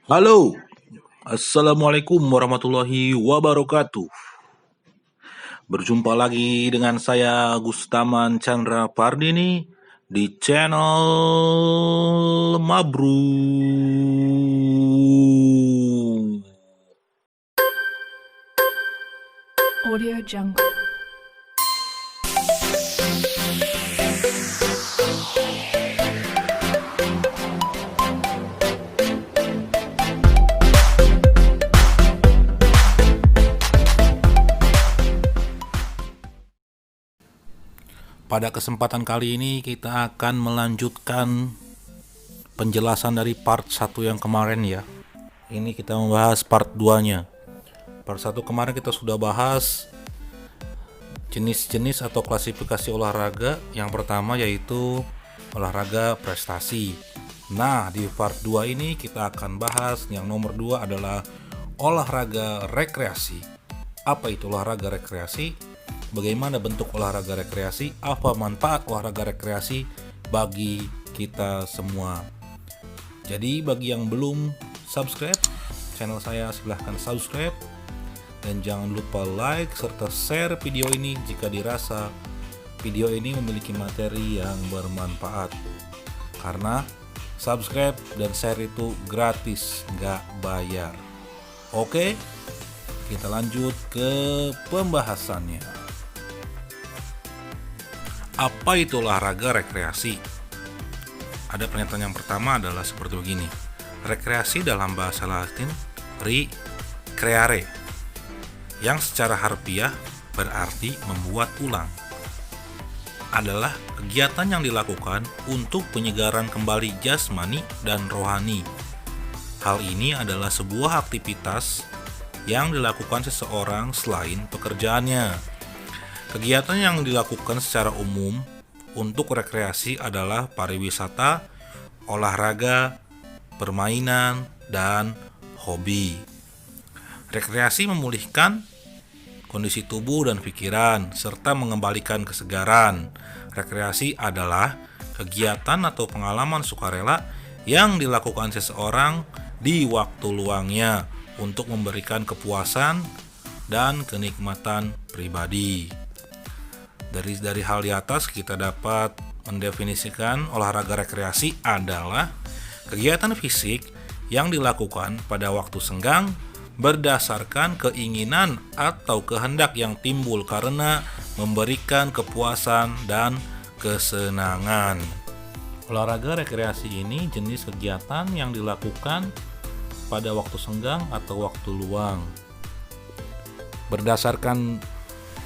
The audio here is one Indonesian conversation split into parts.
Halo, Assalamualaikum warahmatullahi wabarakatuh. Berjumpa lagi dengan saya Gustaman Chandra Pardini di channel Mabru. Audio Jungle. Pada kesempatan kali ini kita akan melanjutkan penjelasan dari part 1 yang kemarin ya. Ini kita membahas part 2-nya. Part 1 kemarin kita sudah bahas jenis-jenis atau klasifikasi olahraga. Yang pertama yaitu olahraga prestasi. Nah, di part 2 ini kita akan bahas yang nomor 2 adalah olahraga rekreasi. Apa itu olahraga rekreasi? Bagaimana bentuk olahraga rekreasi? Apa manfaat olahraga rekreasi bagi kita semua? Jadi bagi yang belum subscribe channel saya, silahkan subscribe. Dan jangan lupa like serta share video ini jika dirasa video ini memiliki materi yang bermanfaat. Karena subscribe dan share itu gratis, nggak bayar. Oke, kita lanjut ke pembahasannya. Apa itu olahraga rekreasi? Ada pernyataan yang pertama adalah seperti begini. Rekreasi dalam bahasa Latin recreare, yang secara harfiah berarti membuat ulang, adalah kegiatan yang dilakukan untuk penyegaran kembali jasmani dan rohani. Hal ini adalah sebuah aktivitas yang dilakukan seseorang selain pekerjaannya. Kegiatan yang dilakukan secara umum untuk rekreasi adalah pariwisata, olahraga, permainan, dan hobi. Rekreasi memulihkan kondisi tubuh dan pikiran, serta mengembalikan kesegaran. Rekreasi adalah kegiatan atau pengalaman sukarela yang dilakukan seseorang di waktu luangnya untuk memberikan kepuasan dan kenikmatan pribadi. Dari hal di atas kita dapat mendefinisikan olahraga rekreasi adalah kegiatan fisik yang dilakukan pada waktu senggang berdasarkan keinginan atau kehendak yang timbul karena memberikan kepuasan dan kesenangan. Olahraga rekreasi ini jenis kegiatan yang dilakukan pada waktu senggang atau waktu luang. Berdasarkan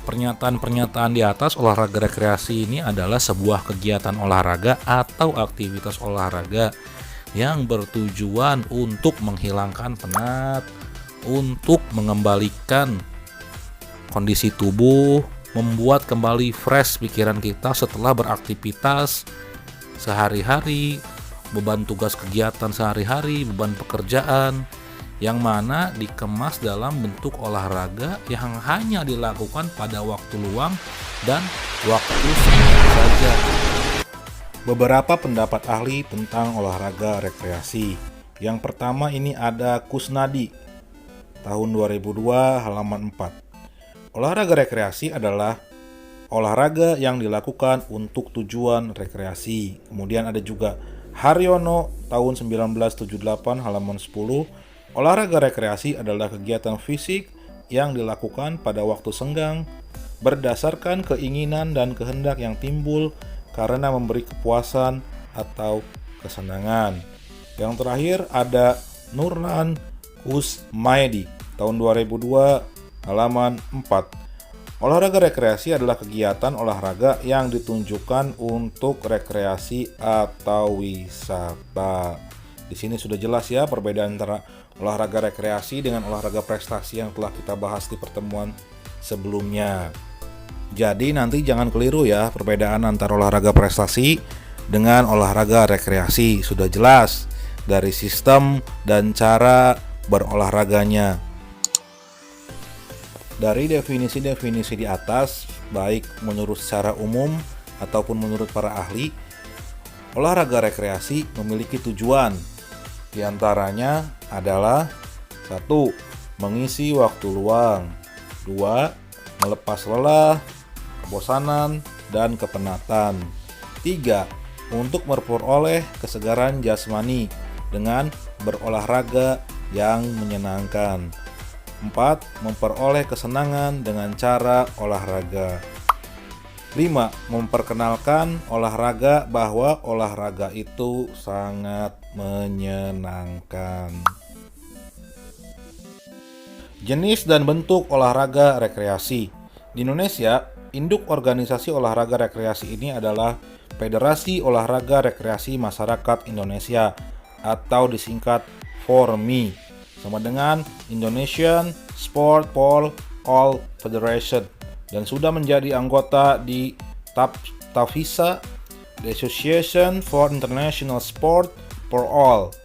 pernyataan-pernyataan di atas, olahraga rekreasi ini adalah sebuah kegiatan olahraga atau aktivitas olahraga yang bertujuan untuk menghilangkan penat, untuk mengembalikan kondisi tubuh, membuat kembali fresh pikiran kita setelah beraktivitas sehari-hari, beban tugas kegiatan sehari-hari, beban pekerjaan, yang mana dikemas dalam bentuk olahraga yang hanya dilakukan pada waktu luang dan waktu senggang saja. Beberapa pendapat ahli tentang olahraga rekreasi. Yang pertama ini ada Kusnadi, tahun 2002, halaman 4. Olahraga rekreasi adalah olahraga yang dilakukan untuk tujuan rekreasi. Kemudian ada juga Haryono, tahun 1978, halaman 10. Olahraga rekreasi adalah kegiatan fisik yang dilakukan pada waktu senggang berdasarkan keinginan dan kehendak yang timbul karena memberi kepuasan atau kesenangan. Yang terakhir ada Nurlan Kusmaedi, tahun 2002, halaman 4. Olahraga rekreasi adalah kegiatan olahraga yang ditunjukkan untuk rekreasi atau wisata. Di sini sudah jelas ya perbedaan antara olahraga rekreasi dengan olahraga prestasi yang telah kita bahas di pertemuan sebelumnya. Jadi nanti jangan keliru ya perbedaan antara olahraga prestasi dengan olahraga rekreasi. Sudah jelas dari sistem dan cara berolahraganya. Dari definisi-definisi di atas, baik menurut secara umum ataupun menurut para ahli, olahraga rekreasi memiliki tujuan Di antaranya adalah 1. Mengisi waktu luang. 2. Melepas lelah, kebosanan, dan kepenatan. 3. Untuk memperoleh kesegaran jasmani dengan berolahraga yang menyenangkan. 4. Memperoleh kesenangan dengan cara olahraga. 5. Memperkenalkan olahraga bahwa olahraga itu sangat menyenangkan. Jenis dan bentuk olahraga rekreasi. Di Indonesia, induk organisasi olahraga rekreasi ini adalah Federasi Olahraga Rekreasi Masyarakat Indonesia atau disingkat FORMI, sama dengan Indonesian Sport for All Federation, dan sudah menjadi anggota di TAFISA, The Association for International Sport for All,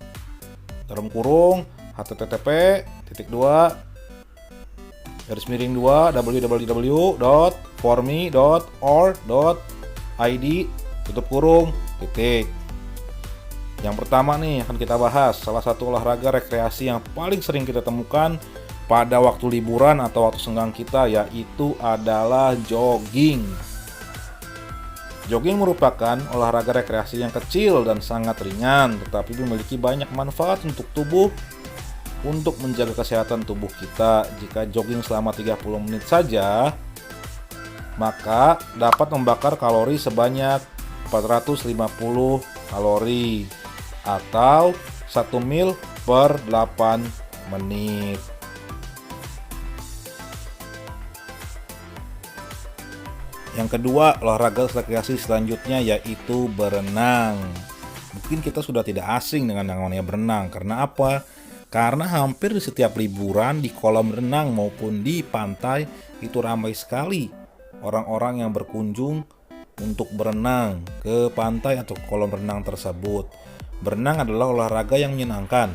dalam kurung http://www.formi.org.id tutup kurung titik. Yang pertama nih akan kita bahas salah satu olahraga rekreasi yang paling sering kita temukan pada waktu liburan atau waktu senggang kita, yaitu adalah jogging. Jogging merupakan olahraga rekreasi yang kecil dan sangat ringan, tetapi memiliki banyak manfaat untuk tubuh. Untuk menjaga kesehatan tubuh kita, jika jogging selama 30 menit saja, maka dapat membakar kalori sebanyak 450 kalori atau 1 mil per 8 menit. Yang kedua, olahraga rekreasi selanjutnya yaitu berenang. Mungkin kita sudah tidak asing dengan yang namanya berenang. Karena apa? Karena hampir di setiap liburan di kolam renang maupun di pantai itu ramai sekali orang-orang yang berkunjung untuk berenang ke pantai atau kolam renang tersebut. Berenang adalah olahraga yang menyenangkan.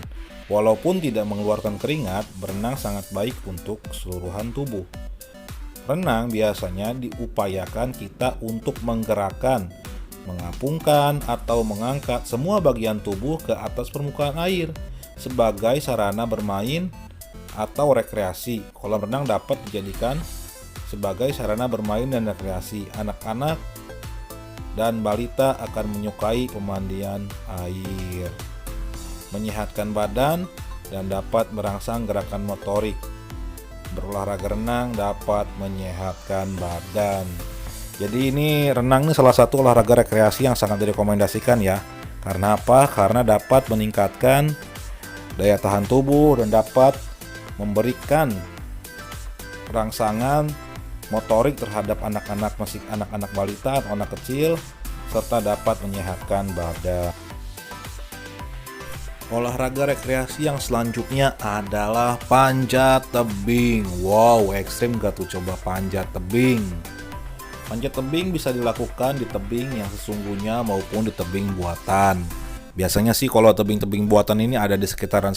Walaupun tidak mengeluarkan keringat, berenang sangat baik untuk keseluruhan tubuh. Renang biasanya diupayakan kita untuk menggerakkan, mengapungkan, atau mengangkat semua bagian tubuh ke atas permukaan air sebagai sarana bermain atau rekreasi. Kolam renang dapat dijadikan sebagai sarana bermain dan rekreasi. Anak-anak dan balita akan menyukai pemandian air, menyehatkan badan, dan dapat merangsang gerakan motorik. Berolahraga renang dapat menyehatkan badan. Jadi ini renang ini salah satu olahraga rekreasi yang sangat direkomendasikan ya. Karena apa? Karena dapat meningkatkan daya tahan tubuh dan dapat memberikan rangsangan motorik terhadap anak-anak balita atau anak kecil, serta dapat menyehatkan badan. Olahraga rekreasi yang selanjutnya adalah panjat tebing. Wow, ekstrim gak tuh coba panjat tebing? Panjat tebing bisa dilakukan di tebing yang sesungguhnya maupun di tebing buatan. Biasanya sih kalau tebing-tebing buatan ini ada di sekitaran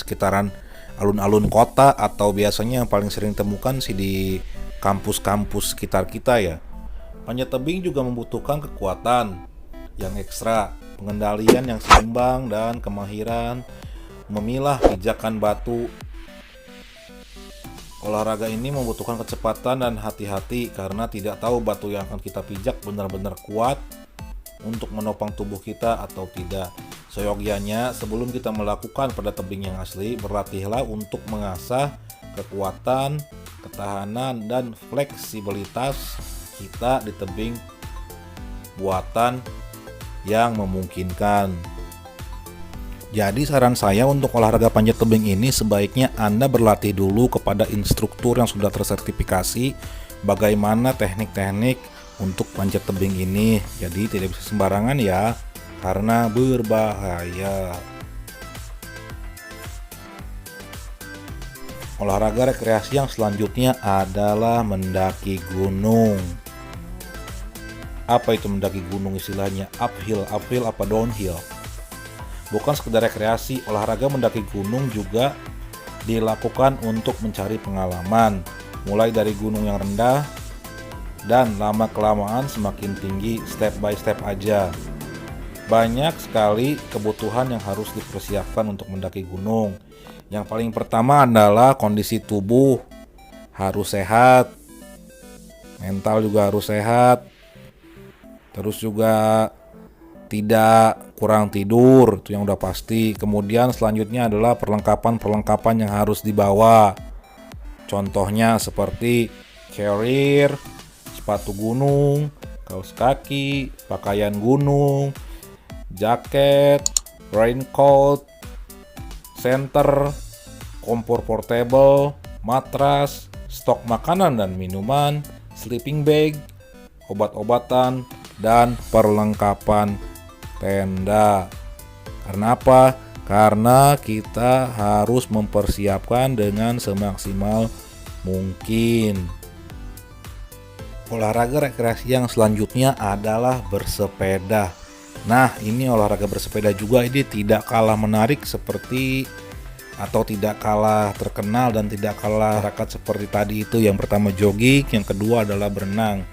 alun-alun kota, atau biasanya yang paling sering temukan sih di kampus-kampus sekitar kita ya. Panjat tebing juga membutuhkan kekuatan yang ekstra, pengendalian yang seimbang, dan kemahiran memilah pijakan batu. Olahraga ini membutuhkan kecepatan dan hati-hati karena tidak tahu batu yang akan kita pijak benar-benar kuat untuk menopang tubuh kita atau tidak. Seyogyanya sebelum kita melakukan pada tebing yang asli, berlatihlah untuk mengasah kekuatan, ketahanan, dan fleksibilitas kita di tebing buatan yang memungkinkan. Jadi saran saya untuk olahraga panjat tebing ini sebaiknya Anda berlatih dulu kepada instruktur yang sudah tersertifikasi bagaimana teknik-teknik untuk panjat tebing ini. Jadi tidak bisa sembarangan ya, karena berbahaya. Olahraga rekreasi yang selanjutnya adalah mendaki gunung. Apa itu mendaki gunung istilahnya? Uphill apa downhill? Bukan sekedar rekreasi, olahraga mendaki gunung juga dilakukan untuk mencari pengalaman. Mulai dari gunung yang rendah dan lama-kelamaan semakin tinggi, step by step aja. Banyak sekali kebutuhan yang harus dipersiapkan untuk mendaki gunung. Yang paling pertama adalah kondisi tubuh harus sehat, mental juga harus sehat, terus juga tidak kurang tidur, itu yang udah pasti. Kemudian selanjutnya adalah perlengkapan-perlengkapan yang harus dibawa. Contohnya seperti carrier, sepatu gunung, kaos kaki, pakaian gunung, jaket, raincoat, senter, kompor portable, matras, stok makanan dan minuman, sleeping bag, obat-obatan, dan perlengkapan tenda. Karena apa? Karena kita harus mempersiapkan dengan semaksimal mungkin. Olahraga rekreasi yang selanjutnya adalah bersepeda. Nah, ini olahraga bersepeda juga ini tidak kalah menarik seperti atau tidak kalah terkenal dan tidak kalah masyarakat seperti tadi itu. Yang pertama jogging, yang kedua adalah berenang.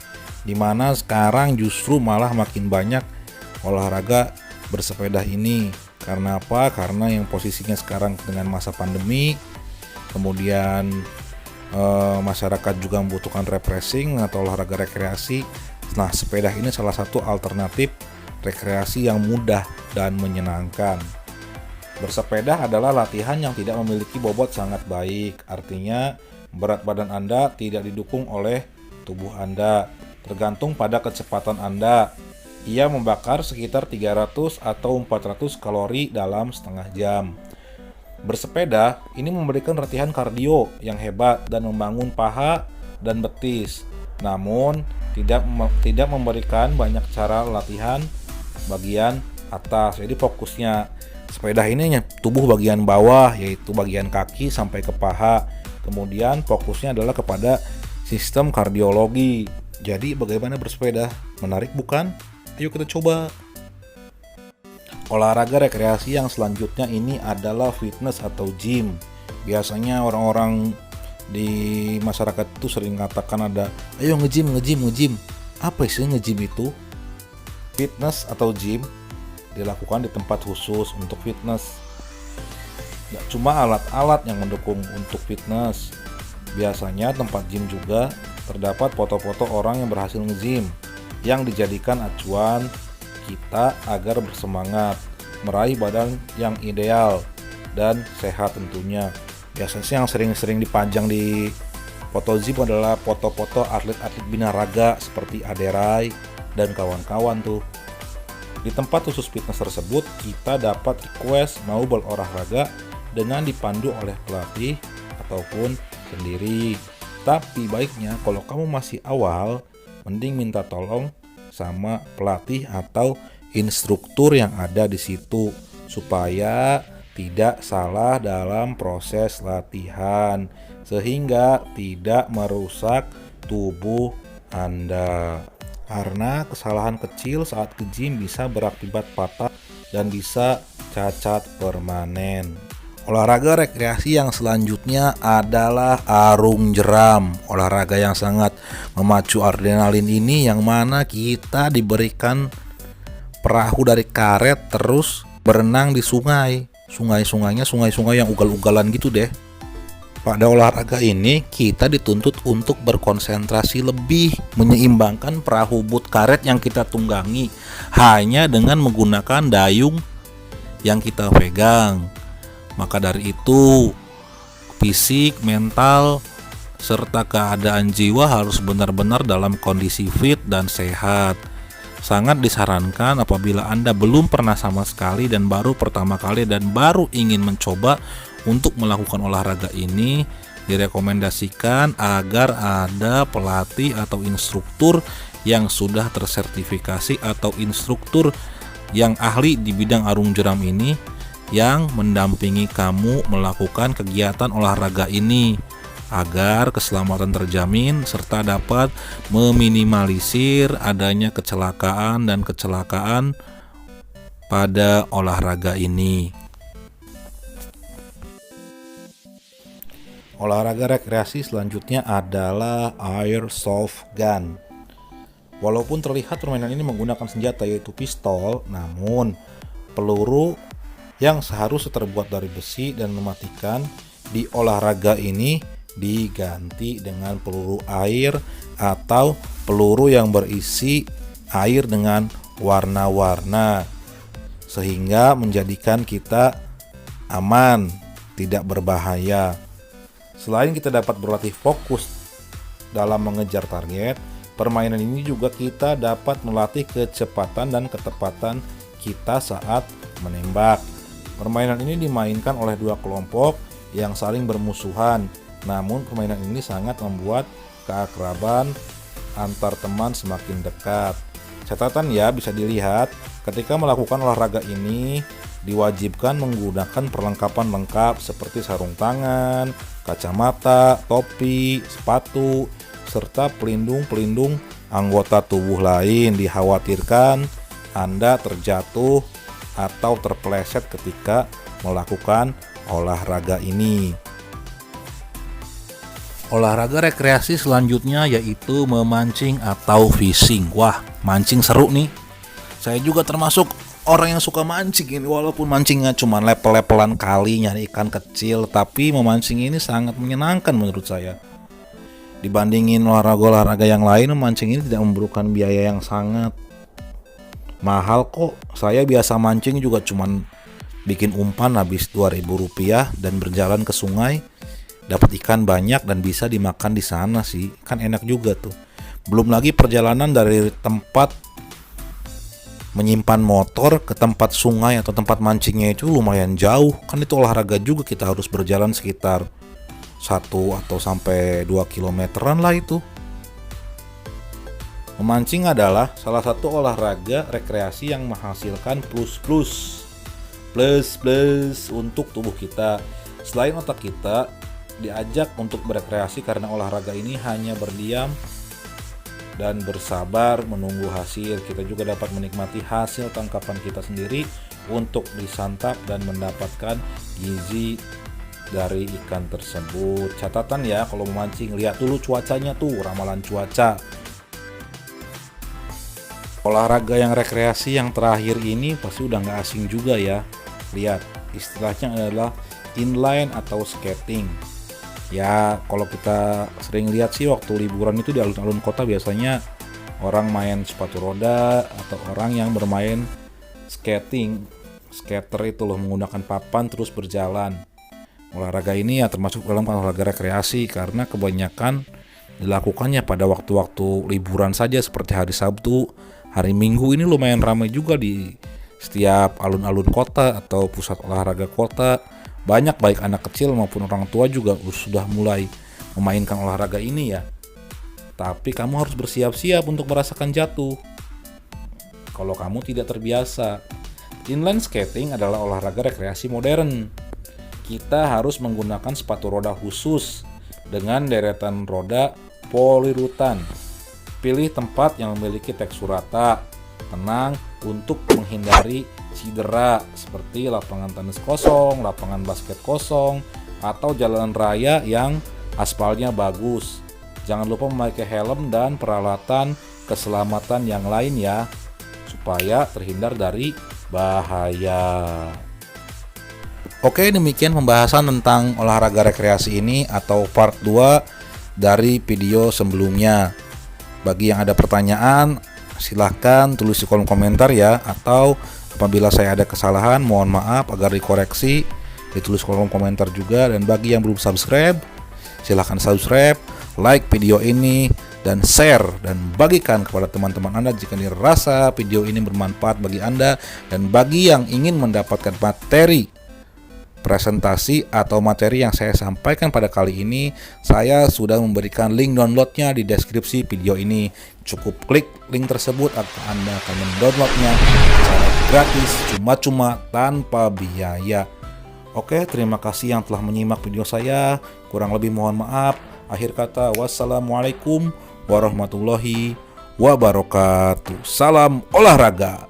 Dimana sekarang justru malah makin banyak olahraga bersepeda ini. Karena apa? Karena yang posisinya sekarang dengan masa pandemi, kemudian masyarakat juga membutuhkan refreshing atau olahraga rekreasi. Nah, sepeda ini salah satu alternatif rekreasi yang mudah dan menyenangkan. Bersepeda adalah latihan yang tidak memiliki bobot sangat baik. Artinya berat badan Anda tidak didukung oleh tubuh Anda. Tergantung pada kecepatan Anda. Ia membakar sekitar 300 atau 400 kalori dalam setengah jam. Bersepeda ini memberikan latihan kardio yang hebat dan membangun paha dan betis. Namun tidak memberikan banyak cara latihan bagian atas. Jadi fokusnya sepeda ini tubuh bagian bawah, yaitu bagian kaki sampai ke paha. Kemudian fokusnya adalah kepada sistem kardiologi. Jadi bagaimana bersepeda? Menarik bukan? Ayo kita coba. Olahraga rekreasi yang selanjutnya ini adalah fitness atau gym. Biasanya orang-orang di masyarakat itu sering mengatakan ada, ayo nge-gym. Apa sih nge-gym itu? Fitness atau gym dilakukan di tempat khusus untuk fitness. Gak cuma alat-alat yang mendukung untuk fitness. Biasanya tempat gym juga terdapat foto-foto orang yang berhasil nge-gym yang dijadikan acuan kita agar bersemangat meraih badan yang ideal dan sehat tentunya. Biasanya yang sering-sering dipajang di foto gym adalah foto-foto atlet-atlet binaraga seperti Aderai dan kawan-kawan tuh. Di tempat khusus fitness tersebut kita dapat request mau berolahraga dengan dipandu oleh pelatih ataupun sendiri. Tapi baiknya kalau kamu masih awal, mending minta tolong sama pelatih atau instruktur yang ada di situ supaya tidak salah dalam proses latihan sehingga tidak merusak tubuh Anda. Karena kesalahan kecil saat ke gym bisa berakibat fatal dan bisa cacat permanen. Olahraga rekreasi yang selanjutnya adalah arung jeram. Olahraga yang sangat memacu adrenalin ini yang mana kita diberikan perahu dari karet terus berenang di sungai. Sungai-sungainya sungai-sungai yang ugal-ugalan gitu deh. Pada olahraga ini kita dituntut untuk berkonsentrasi lebih, menyeimbangkan perahu but karet yang kita tunggangi hanya dengan menggunakan dayung yang kita pegang. Maka dari itu, fisik, mental, serta keadaan jiwa harus benar-benar dalam kondisi fit dan sehat. Sangat disarankan apabila Anda belum pernah sama sekali dan baru pertama kali dan baru ingin mencoba untuk melakukan olahraga ini, direkomendasikan agar ada pelatih atau instruktur yang sudah tersertifikasi atau instruktur yang ahli di bidang arung jeram ini yang mendampingi kamu melakukan kegiatan olahraga ini agar keselamatan terjamin serta dapat meminimalisir adanya kecelakaan pada olahraga ini. Olahraga rekreasi selanjutnya adalah airsoft gun. Walaupun terlihat permainan ini menggunakan senjata yaitu pistol, namun peluru yang seharusnya terbuat dari besi dan mematikan di olahraga ini diganti dengan peluru air atau peluru yang berisi air dengan warna-warna, sehingga menjadikan kita aman, tidak berbahaya. Selain kita dapat berlatih fokus dalam mengejar target, permainan ini juga kita dapat melatih kecepatan dan ketepatan kita saat menembak. Permainan ini dimainkan oleh dua kelompok yang saling bermusuhan, namun permainan ini sangat membuat keakraban antar teman semakin dekat. Catatan ya, bisa dilihat ketika melakukan olahraga ini diwajibkan menggunakan perlengkapan lengkap seperti sarung tangan, kacamata, topi, sepatu, serta pelindung-pelindung anggota tubuh lain. Dikhawatirkan Anda terjatuh atau terpeleset ketika melakukan olahraga ini. Olahraga rekreasi selanjutnya yaitu memancing atau fishing. Wah, mancing seru nih. Saya juga termasuk orang yang suka mancing ini, walaupun mancingnya cuma lepel-lepelan kali nyari ikan kecil, tapi memancing ini sangat menyenangkan menurut saya. Dibandingin olahraga-olahraga yang lain, memancing ini tidak memerlukan biaya yang sangat mahal kok. Saya biasa mancing juga cuman bikin umpan habis Rp2.000 dan berjalan ke sungai, dapat ikan banyak dan bisa dimakan di sana sih. Kan enak juga tuh. Belum lagi perjalanan dari tempat menyimpan motor ke tempat sungai atau tempat mancingnya itu lumayan jauh. Kan itu olahraga juga, kita harus berjalan sekitar 1 atau sampai 2 kilometeran lah itu. Memancing adalah salah satu olahraga rekreasi yang menghasilkan plus untuk tubuh kita. Selain otak kita diajak untuk berekreasi karena olahraga ini hanya berdiam dan bersabar menunggu hasil. Kita juga dapat menikmati hasil tangkapan kita sendiri untuk disantap dan mendapatkan gizi dari ikan tersebut. Catatan ya, kalau memancing lihat dulu cuacanya tuh, ramalan cuaca. Olahraga yang rekreasi yang terakhir ini pasti udah nggak asing juga ya. Lihat, istilahnya adalah inline atau skating. Ya, kalau kita sering lihat sih waktu liburan itu di alun-alun kota biasanya orang main sepatu roda atau orang yang bermain skating. Skater itu loh, menggunakan papan terus berjalan. Olahraga ini ya termasuk dalam olahraga rekreasi karena kebanyakan dilakukannya pada waktu-waktu liburan saja seperti hari Sabtu, hari Minggu. Ini lumayan ramai juga di setiap alun-alun kota atau pusat olahraga kota. Banyak baik anak kecil maupun orang tua juga sudah mulai memainkan olahraga ini ya. Tapi kamu harus bersiap-siap untuk merasakan jatuh kalau kamu tidak terbiasa. Inline skating adalah olahraga rekreasi modern. Kita harus menggunakan sepatu roda khusus dengan deretan roda poliuretan. Pilih tempat yang memiliki tekstur rata, tenang untuk menghindari cedera seperti lapangan tenis kosong, lapangan basket kosong, atau jalan raya yang aspalnya bagus. Jangan lupa memakai helm dan peralatan keselamatan yang lain ya, supaya terhindar dari bahaya. Oke, demikian pembahasan tentang olahraga rekreasi ini atau part 2 dari video sebelumnya. Bagi yang ada pertanyaan, silahkan tulis di kolom komentar ya, atau apabila saya ada kesalahan mohon maaf agar dikoreksi, ditulis kolom komentar juga. Dan bagi yang belum subscribe, silahkan subscribe, like video ini, dan share dan bagikan kepada teman-teman Anda jika dirasa video ini bermanfaat bagi Anda. Dan bagi yang ingin mendapatkan materi presentasi atau materi yang saya sampaikan pada kali ini, saya sudah memberikan link downloadnya di deskripsi video ini. Cukup klik link tersebut atau Anda akan mendownloadnya secara gratis, cuma-cuma, tanpa biaya. Oke, terima kasih yang telah menyimak video saya. Kurang lebih mohon maaf. Akhir kata, wassalamualaikum warahmatullahi wabarakatuh. Salam olahraga.